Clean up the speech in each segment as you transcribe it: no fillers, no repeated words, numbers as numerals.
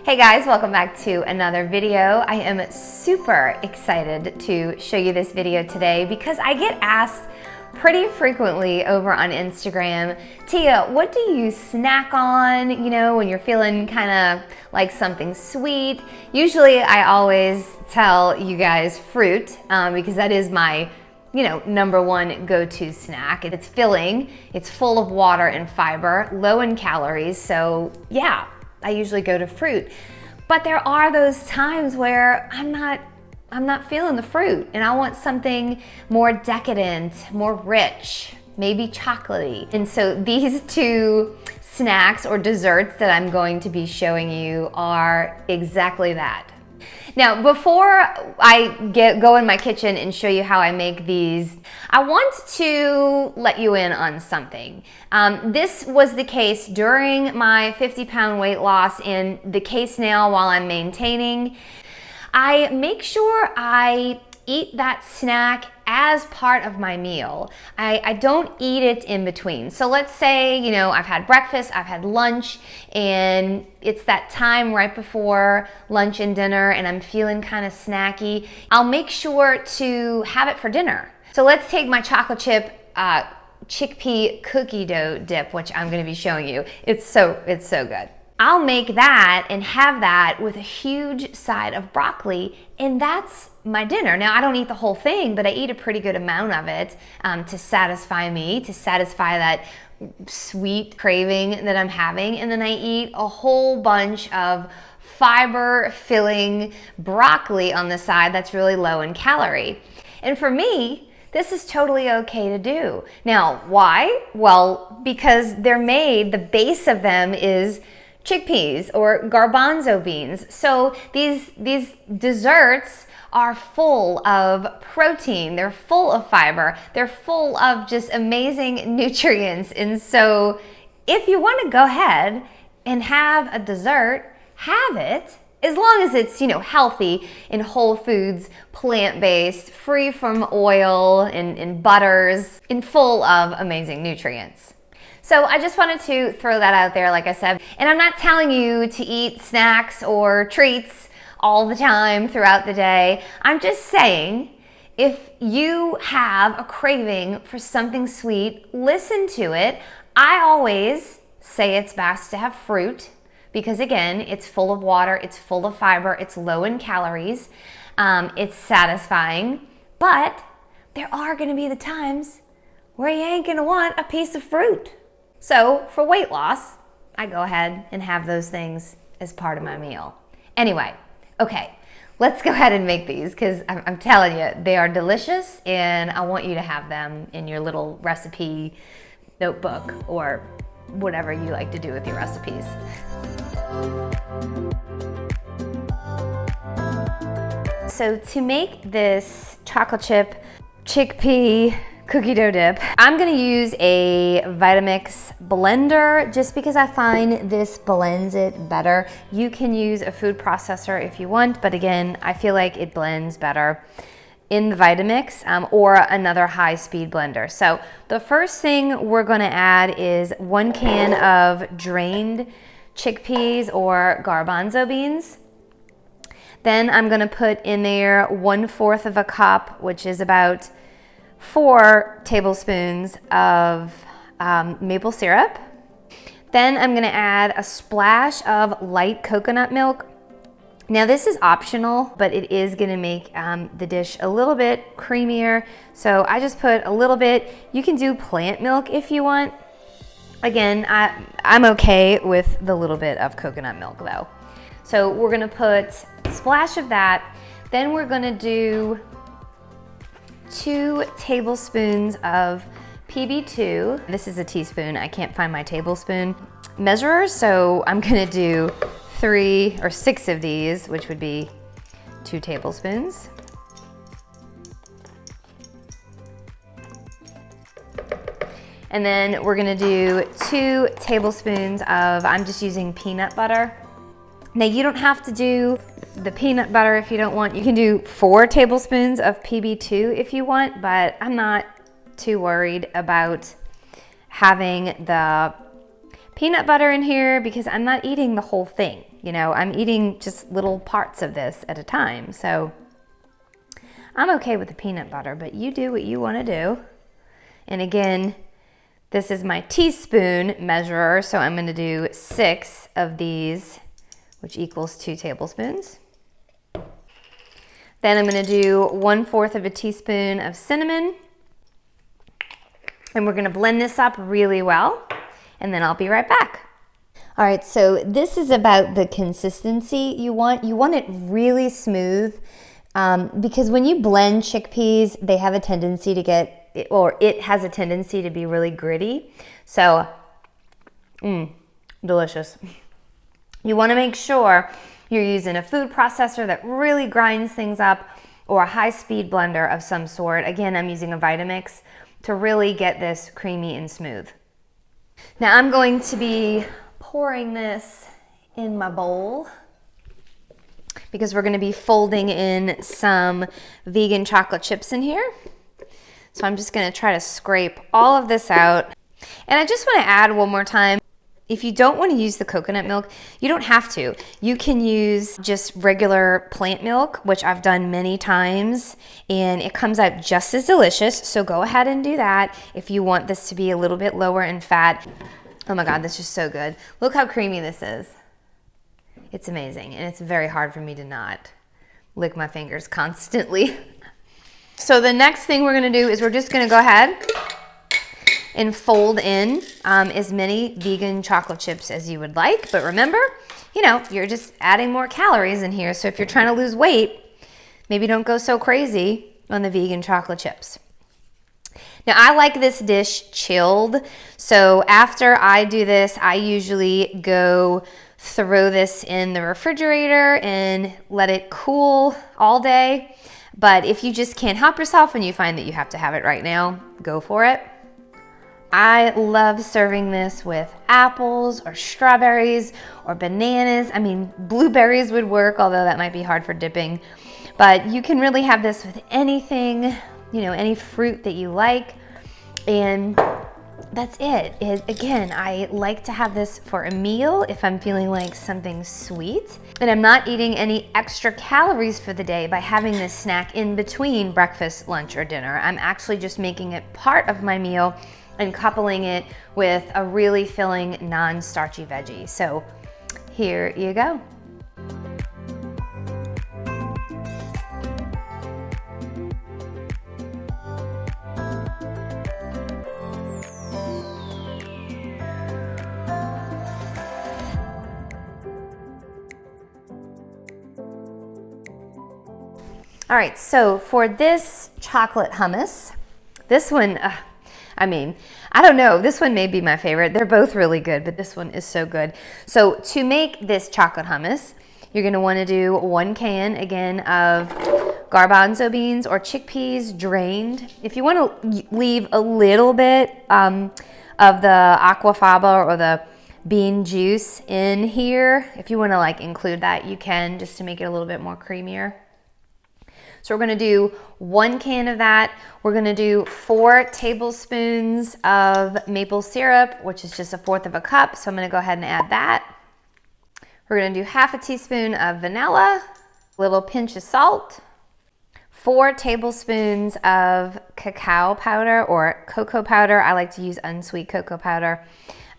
Hey guys, welcome back to another video. I am super excited to show you this video today because I get asked pretty frequently over on Instagram, Tia, what do you snack on, when you're feeling kind of like something sweet? Usually I always tell you guys fruit because that is my number one go-to snack. It's filling, it's full of water and fiber, low in calories, so yeah, I usually go to fruit. But there are those times where I'm not feeling the fruit and I want something more decadent, more rich, maybe chocolatey. And so these two snacks or desserts that I'm going to be showing you are exactly that. Now, before I go in my kitchen and show you how I make these, I want to let you in on something. This was the case during my 50-pound weight loss and the case now while I'm maintaining. I make sure I eat that snack as part of my meal. I don't eat it in between. So let's say, I've had breakfast, I've had lunch, and it's that time right before lunch and dinner and I'm feeling kind of snacky. I'll make sure to have it for dinner. So let's take my chocolate chip chickpea cookie dough dip, which I'm gonna be showing you. It's so good. I'll make that and have that with a huge side of broccoli, and that's my dinner. Now, I don't eat the whole thing, but I eat a pretty good amount of it to satisfy me, to satisfy that sweet craving that I'm having. And then I eat a whole bunch of fiber-filling broccoli on the side that's really low in calorie. And for me, this is totally okay to do. Now, why? Well, because the base of them is chickpeas or garbanzo beans. So these desserts are full of protein, they're full of fiber, they're full of just amazing nutrients. And so if you want to go ahead and have a dessert, have it, as long as it's, healthy and whole foods, plant-based, free from oil and butters, and full of amazing nutrients. So I just wanted to throw that out there, like I said. And I'm not telling you to eat snacks or treats all the time throughout the day. I'm just saying, if you have a craving for something sweet, listen to it. I always say it's best to have fruit because, again, it's full of water, it's full of fiber, it's low in calories, it's satisfying. But there are going to be the times where you ain't going to want a piece of fruit. So for weight loss, I go ahead and have those things as part of my meal. Anyway, okay, let's go ahead and make these because I'm telling you, they are delicious and I want you to have them in your little recipe notebook or whatever you like to do with your recipes. So to make this chocolate chip chickpea cookie dough dip, I'm gonna use a Vitamix blender just because I find this blends it better. You can use a food processor if you want, but again, I feel like it blends better in the Vitamix or another high-speed blender. So the first thing we're gonna add is 1 can of drained chickpeas or garbanzo beans. Then I'm gonna put in there 1/4 of a cup, which is about 4 tablespoons of maple syrup. Then I'm gonna add a splash of light coconut milk. Now this is optional, but it is gonna make the dish a little bit creamier. So I just put a little bit. You can do plant milk if you want. Again, I'm okay with the little bit of coconut milk though. So we're gonna put a splash of that. Then we're gonna do 2 tablespoons of PB2. This is a teaspoon. I can't find my tablespoon measurers, so I'm gonna do 3 or 6 of these, which would be 2 tablespoons. And then we're gonna do 2 tablespoons of, I'm just using peanut butter. Now you don't have to do the peanut butter if you don't want. You can do 4 tablespoons of PB2 if you want, but I'm not too worried about having the peanut butter in here because I'm not eating the whole thing. You know, I'm eating just little parts of this at a time. So I'm okay with the peanut butter, but you do what you want to do. And again, this is my teaspoon measurer, so I'm going to do 6 of these, which equals 2 tablespoons. Then I'm going to do 1/4 of a teaspoon of cinnamon. And we're going to blend this up really well, and then I'll be right back. All right, so this is about the consistency you want. You want it really smooth because when you blend chickpeas, they have a tendency to get, or it has a tendency to be really gritty. So, delicious. You want to make sure you're using a food processor that really grinds things up, or a high-speed blender of some sort. Again, I'm using a Vitamix to really get this creamy and smooth. Now I'm going to be pouring this in my bowl because we're going to be folding in some vegan chocolate chips in here. So I'm just going to try to scrape all of this out. And I just want to add one more time, if you don't want to use the coconut milk, you don't have to. You can use just regular plant milk, which I've done many times, and it comes out just as delicious. So go ahead and do that if you want this to be a little bit lower in fat. Oh my God, this is so good. Look how creamy this is. It's amazing, and it's very hard for me to not lick my fingers constantly. So the next thing we're gonna do is we're just gonna go ahead and fold in as many vegan chocolate chips as you would like. But remember, you know, you're just adding more calories in here. So if you're trying to lose weight, maybe don't go so crazy on the vegan chocolate chips. Now I like this dish chilled. So after I do this, I usually go throw this in the refrigerator and let it cool all day. But if you just can't help yourself and you find that you have to have it right now, go for it. I love serving this with apples or strawberries or bananas. I mean, blueberries would work, although that might be hard for dipping. But you can really have this with anything, you know, any fruit that you like. And that's it. Again, I like to have this for a meal if I'm feeling like something sweet. And I'm not eating any extra calories for the day by having this snack in between breakfast, lunch, or dinner. I'm actually just making it part of my meal and coupling it with a really filling non-starchy veggie. So here you go. All right, so for this chocolate hummus, this one, I mean, I don't know, this one may be my favorite. They're both really good, but this one is so good. So to make this chocolate hummus, you're gonna wanna do 1 can, again, of garbanzo beans or chickpeas drained. If you wanna leave a little bit of the aquafaba or the bean juice in here, if you wanna like include that, you can, just to make it a little bit more creamier. So we're gonna do 1 can of that. We're gonna do 4 tablespoons of maple syrup, which is just 1/4 of a cup. So I'm gonna go ahead and add that. We're gonna do 1/2 teaspoon of vanilla, a little pinch of salt, 4 tablespoons of cacao powder or cocoa powder. I like to use unsweet cocoa powder.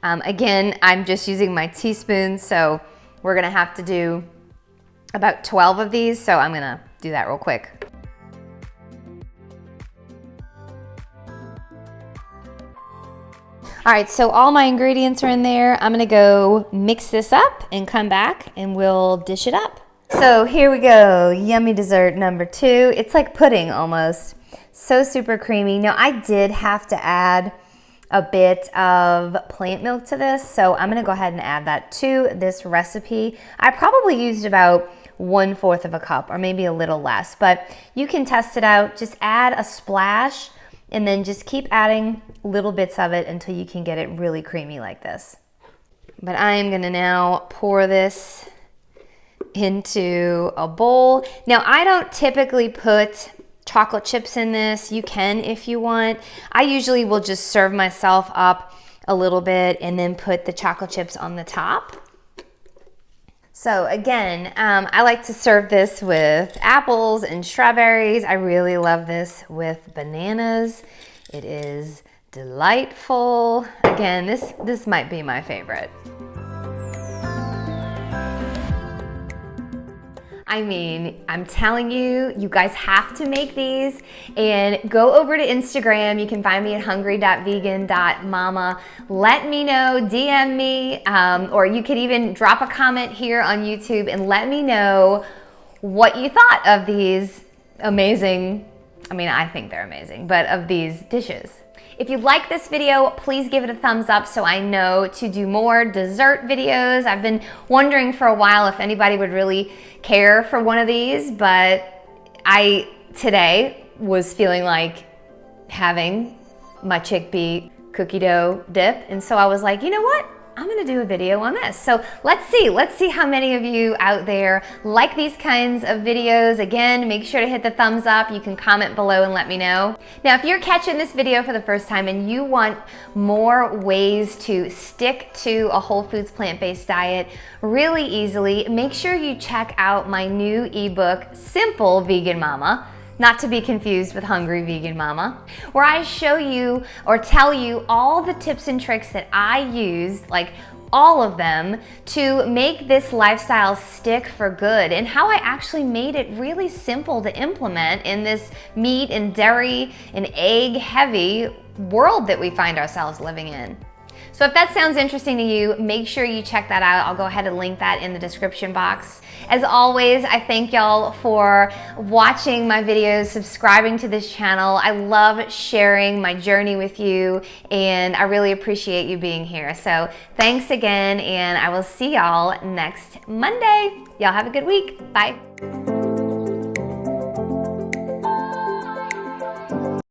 Again, I'm just using my teaspoon, so we're gonna have to do about 12 of these, so I'm gonna do that real quick. All right, so all my ingredients are in there. I'm gonna go mix this up and come back and we'll dish it up. So here we go, yummy dessert number 2. It's like pudding almost. So super creamy. Now I did have to add a bit of plant milk to this, so I'm gonna go ahead and add that to this recipe. I probably used about 1/4 of a cup or maybe a little less, but you can test it out. Just add a splash and then just keep adding little bits of it until you can get it really creamy like this. But I am gonna now pour this into a bowl. Now I don't typically put chocolate chips in this. You can if you want. I usually will just serve myself up a little bit and then put the chocolate chips on the top. So again, I like to serve this with apples and strawberries. I really love this with bananas. It is delightful. Again, this might be my favorite. I mean, I'm telling you, you guys have to make these, and go over to Instagram. You can find me at hungry.vegan.mama. Let me know, DM me, or you could even drop a comment here on YouTube and let me know what you thought of these amazing, I mean, I think they're amazing, but of these dishes. If you like this video, please give it a thumbs up so I know to do more dessert videos. I've been wondering for a while if anybody would really care for one of these, but I today was feeling like having my chickpea cookie dough dip, and so I was like, you know what? I'm gonna do a video on this. So let's see how many of you out there like these kinds of videos. Again, make sure to hit the thumbs up. You can comment below and let me know. Now, if you're catching this video for the first time and you want more ways to stick to a whole foods plant-based diet really easily, make sure you check out my new ebook, Simple Vegan Mama, not to be confused with Hungry Vegan Mama, where I show you or tell you all the tips and tricks that I use, like all of them, to make this lifestyle stick for good, and how I actually made it really simple to implement in this meat and dairy and egg heavy world that we find ourselves living in. So if that sounds interesting to you, make sure you check that out. I'll go ahead and link that in the description box. As always, I thank y'all for watching my videos, subscribing to this channel. I love sharing my journey with you, and I really appreciate you being here. So thanks again, and I will see y'all next Monday. Y'all have a good week. Bye.